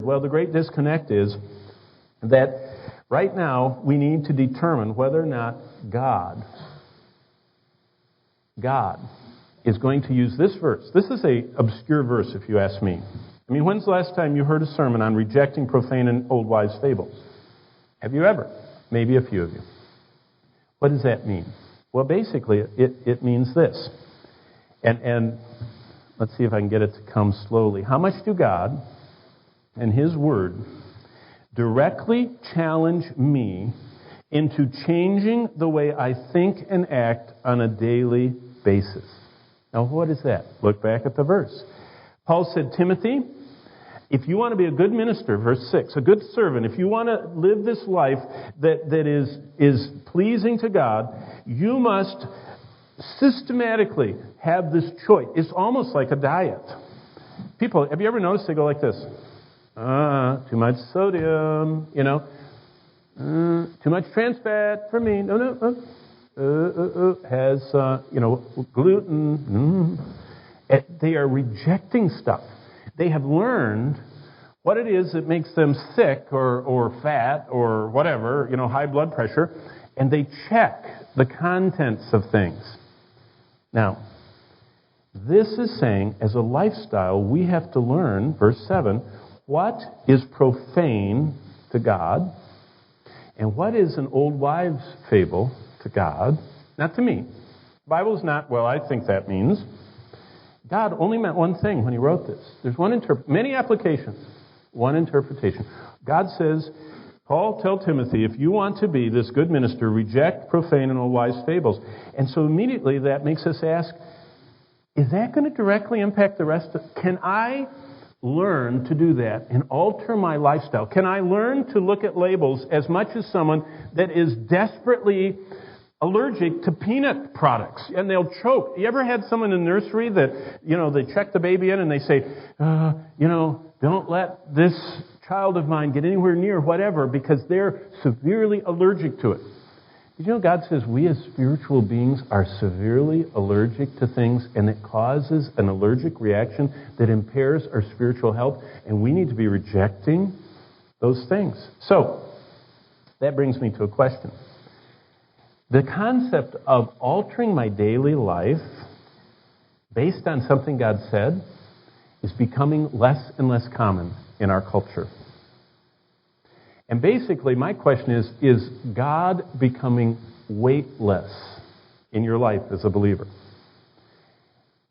Well, the great disconnect is that right now we need to determine whether or not God is going to use this verse. This is an obscure verse, if you ask me. I mean, when's the last time you heard a sermon on rejecting profane and old wives' fables? Have you ever? Maybe a few of you. What does that mean? Well, basically, it means this. And let's see if I can get it to come slowly. How much do God and His Word directly challenge me into changing the way I think and act on a daily basis? Now, what is that? Look back at the verse. Paul said, Timothy, if you want to be a good minister, verse 6, a good servant, if you want to live this life that is pleasing to God, you must systematically have this choice. It's almost like a diet. People, have you ever noticed they go like this? Too much sodium, too much trans fat for me. No. Has, gluten. They are rejecting stuff. They have learned what it is that makes them sick or fat or whatever, high blood pressure, and they check the contents of things. Now, this is saying, as a lifestyle, we have to learn, verse 7, what is profane to God and what is an old wives' fable to God, not to me. The Bible's not, well, I think that means. God only meant one thing when He wrote this. There's many applications, one interpretation. God says, Paul, tell Timothy, if you want to be this good minister, reject profane and old wives' fables. And so immediately that makes us ask, is that going to directly impact the rest of... Can I learn to do that and alter my lifestyle? Can I learn to look at labels as much as someone that is desperately allergic to peanut products, and they'll choke? You ever had someone in the nursery that, they check the baby in and they say, don't let this child of mine get anywhere near whatever because they're severely allergic to it. Did you know God says we as spiritual beings are severely allergic to things, and it causes an allergic reaction that impairs our spiritual health, and we need to be rejecting those things. So, that brings me to a question. The concept of altering my daily life based on something God said is becoming less and less common in our culture. And basically, my question is God becoming weightless in your life as a believer?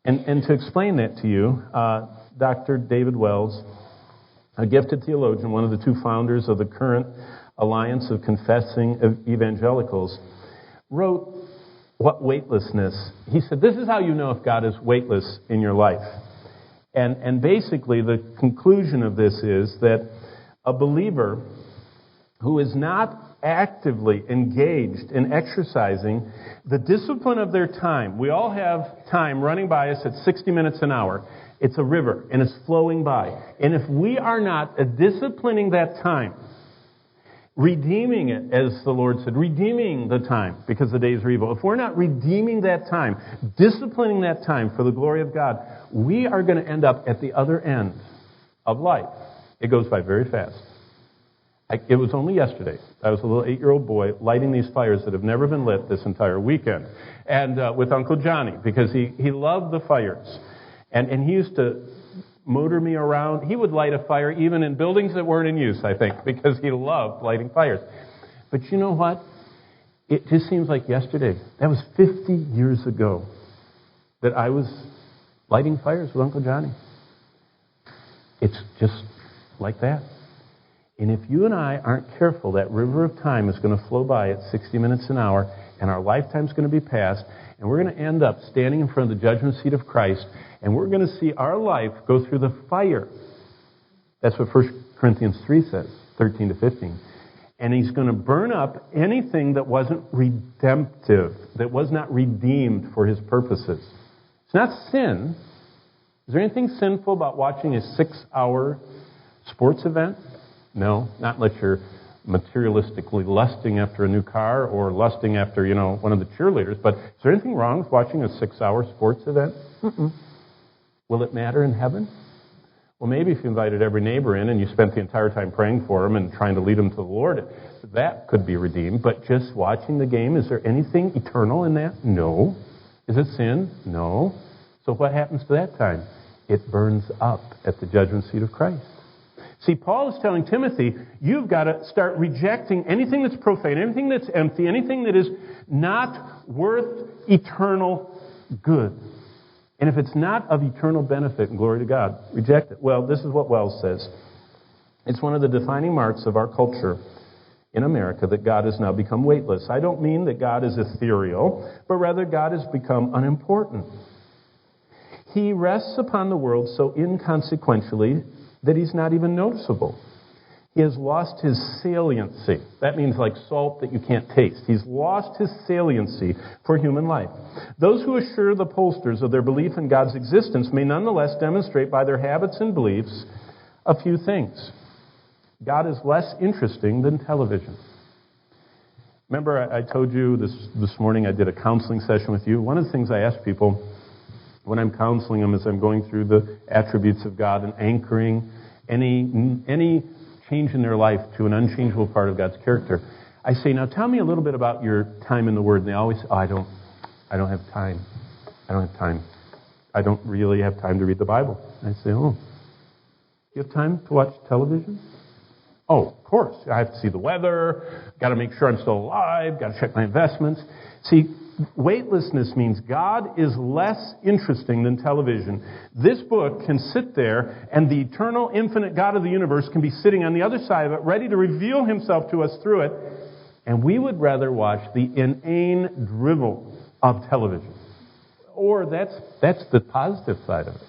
And to explain that to you, Dr. David Wells, a gifted theologian, one of the two founders of the current Alliance of Confessing Evangelicals, wrote what weightlessness. He said, this is how you know if God is weightless in your life. And basically, the conclusion of this is that a believer who is not actively engaged in exercising the discipline of their time. We all have time running by us at 60 minutes an hour. It's a river, and it's flowing by. And if we are not disciplining that time, redeeming it, as the Lord said, redeeming the time, because the days are evil. If we're not redeeming that time, disciplining that time for the glory of God, we are going to end up at the other end of life. It goes by very fast. It was only yesterday. I was a little 8-year-old boy lighting these fires that have never been lit this entire weekend, and with Uncle Johnny, because he loved the fires. And he used to motor me around. He would light a fire even in buildings that weren't in use, I think, because he loved lighting fires. But you know what? It just seems like yesterday. That was 50 years ago that I was lighting fires with Uncle Johnny. It's just like that. And if you and I aren't careful, that river of time is going to flow by at 60 minutes an hour, and our lifetime's going to be passed, and we're going to end up standing in front of the judgment seat of Christ, and we're going to see our life go through the fire. That's what 1 Corinthians 3 says, 13 to 15. And He's going to burn up anything that wasn't redemptive, that was not redeemed for His purposes. It's not sin. Is there anything sinful about watching a 6-hour sports event? No, not unless you're materialistically lusting after a new car or lusting after, one of the cheerleaders. But is there anything wrong with watching a 6-hour sports event? Mm-mm. Will it matter in heaven? Well, maybe if you invited every neighbor in and you spent the entire time praying for them and trying to lead them to the Lord, that could be redeemed. But just watching the game, is there anything eternal in that? No. Is it sin? No. So what happens to that time? It burns up at the judgment seat of Christ. See, Paul is telling Timothy, you've got to start rejecting anything that's profane, anything that's empty, anything that is not worth eternal good. And if it's not of eternal benefit and glory to God, reject it. Well, this is what Wells says. It's one of the defining marks of our culture in America that God has now become weightless. I don't mean that God is ethereal, but rather God has become unimportant. He rests upon the world so inconsequentially that he's not even noticeable. He has lost his saliency. That means like salt that you can't taste. He's lost his saliency for human life. Those who assure the pollsters of their belief in God's existence may nonetheless demonstrate by their habits and beliefs a few things. God is less interesting than television. Remember, I told you this morning I did a counseling session with you. One of the things I ask people when I'm counseling them as I'm going through the attributes of God and anchoring any change in their life to an unchangeable part of God's character, I say, now tell me a little bit about your time in the Word. And they always say, I don't have time. I don't have time. I don't really have time to read the Bible. I say, oh, you have time to watch television? Oh, of course. I have to see the weather. Got to make sure I'm still alive. Got to check my investments. See, weightlessness means God is less interesting than television. This book can sit there, and the eternal, infinite God of the universe can be sitting on the other side of it, ready to reveal himself to us through it, and we would rather watch the inane drivel of television. Or that's the positive side of it.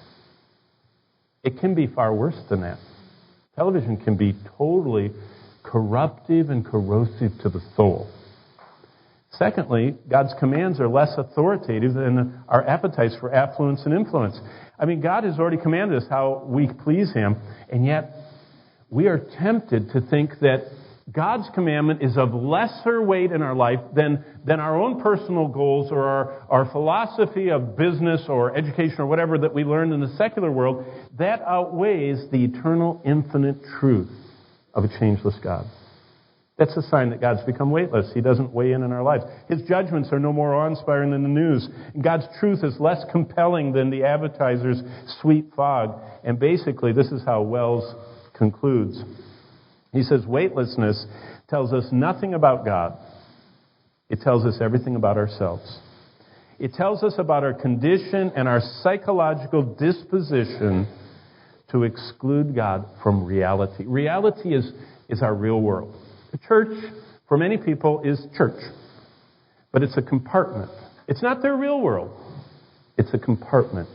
It can be far worse than that. Television can be totally corruptive and corrosive to the soul. Secondly, God's commands are less authoritative than our appetites for affluence and influence. I mean, God has already commanded us how we please him, and yet we are tempted to think that God's commandment is of lesser weight in our life than our own personal goals or our philosophy of business or education or whatever that we learned in the secular world. That outweighs the eternal, infinite truth of a changeless God. That's a sign that God's become weightless. He doesn't weigh in our lives. His judgments are no more awe-inspiring than the news. God's truth is less compelling than the advertiser's sweet fog. And basically, this is how Wells concludes. He says, weightlessness tells us nothing about God. It tells us everything about ourselves. It tells us about our condition and our psychological disposition to exclude God from reality. Reality is our real world. The church, for many people, is church. But it's a compartment. It's not their real world. It's a compartment.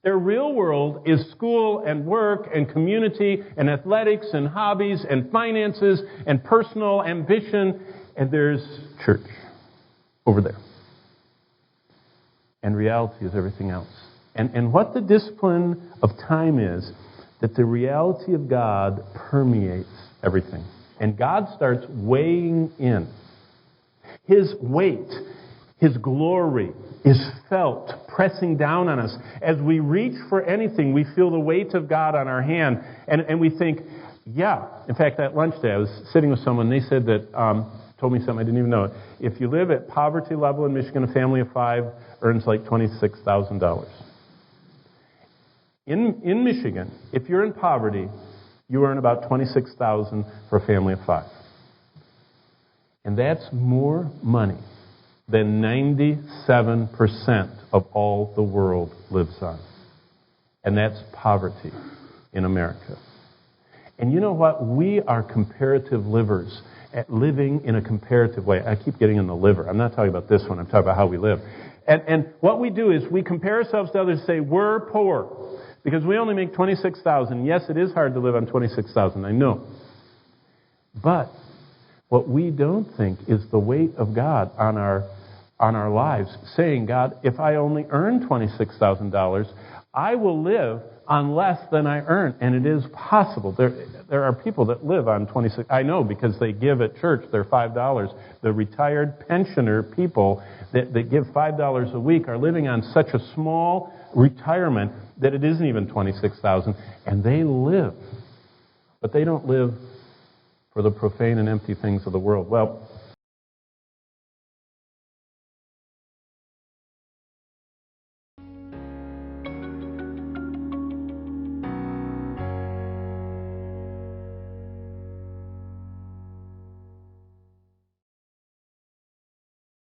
Their real world is school and work and community and athletics and hobbies and finances and personal ambition. And there's church over there. And reality is everything else. And what the discipline of time is, that the reality of God permeates everything. And God starts weighing in. His weight, his glory is felt pressing down on us. As we reach for anything, we feel the weight of God on our hand. And we think, yeah. In fact, that lunch day, I was sitting with someone, they said that, told me something I didn't even know. If you live at poverty level in Michigan, a family of 5 earns like $26,000. In Michigan, if you're in poverty, you earn about $26,000 for a family of 5. And that's more money than 97% of all the world lives on. And that's poverty in America. And you know what? We are comparative livers at living in a comparative way. I keep getting in the liver. I'm not talking about this one. I'm talking about how we live. And what we do is we compare ourselves to others and say, we're poor. Because we only make $26,000. Yes, it is hard to live on $26,000, I know. But what we don't think is the weight of God on our lives, saying, God, if I only earn $26,000, I will live on less than I earn. And it is possible. There are people that live on $26,000. I know because they give at church their $5. The retired pensioner people that give $5 a week are living on such a small retirement that it isn't even 26,000, and they live. But they don't live for the profane and empty things of the world. Well,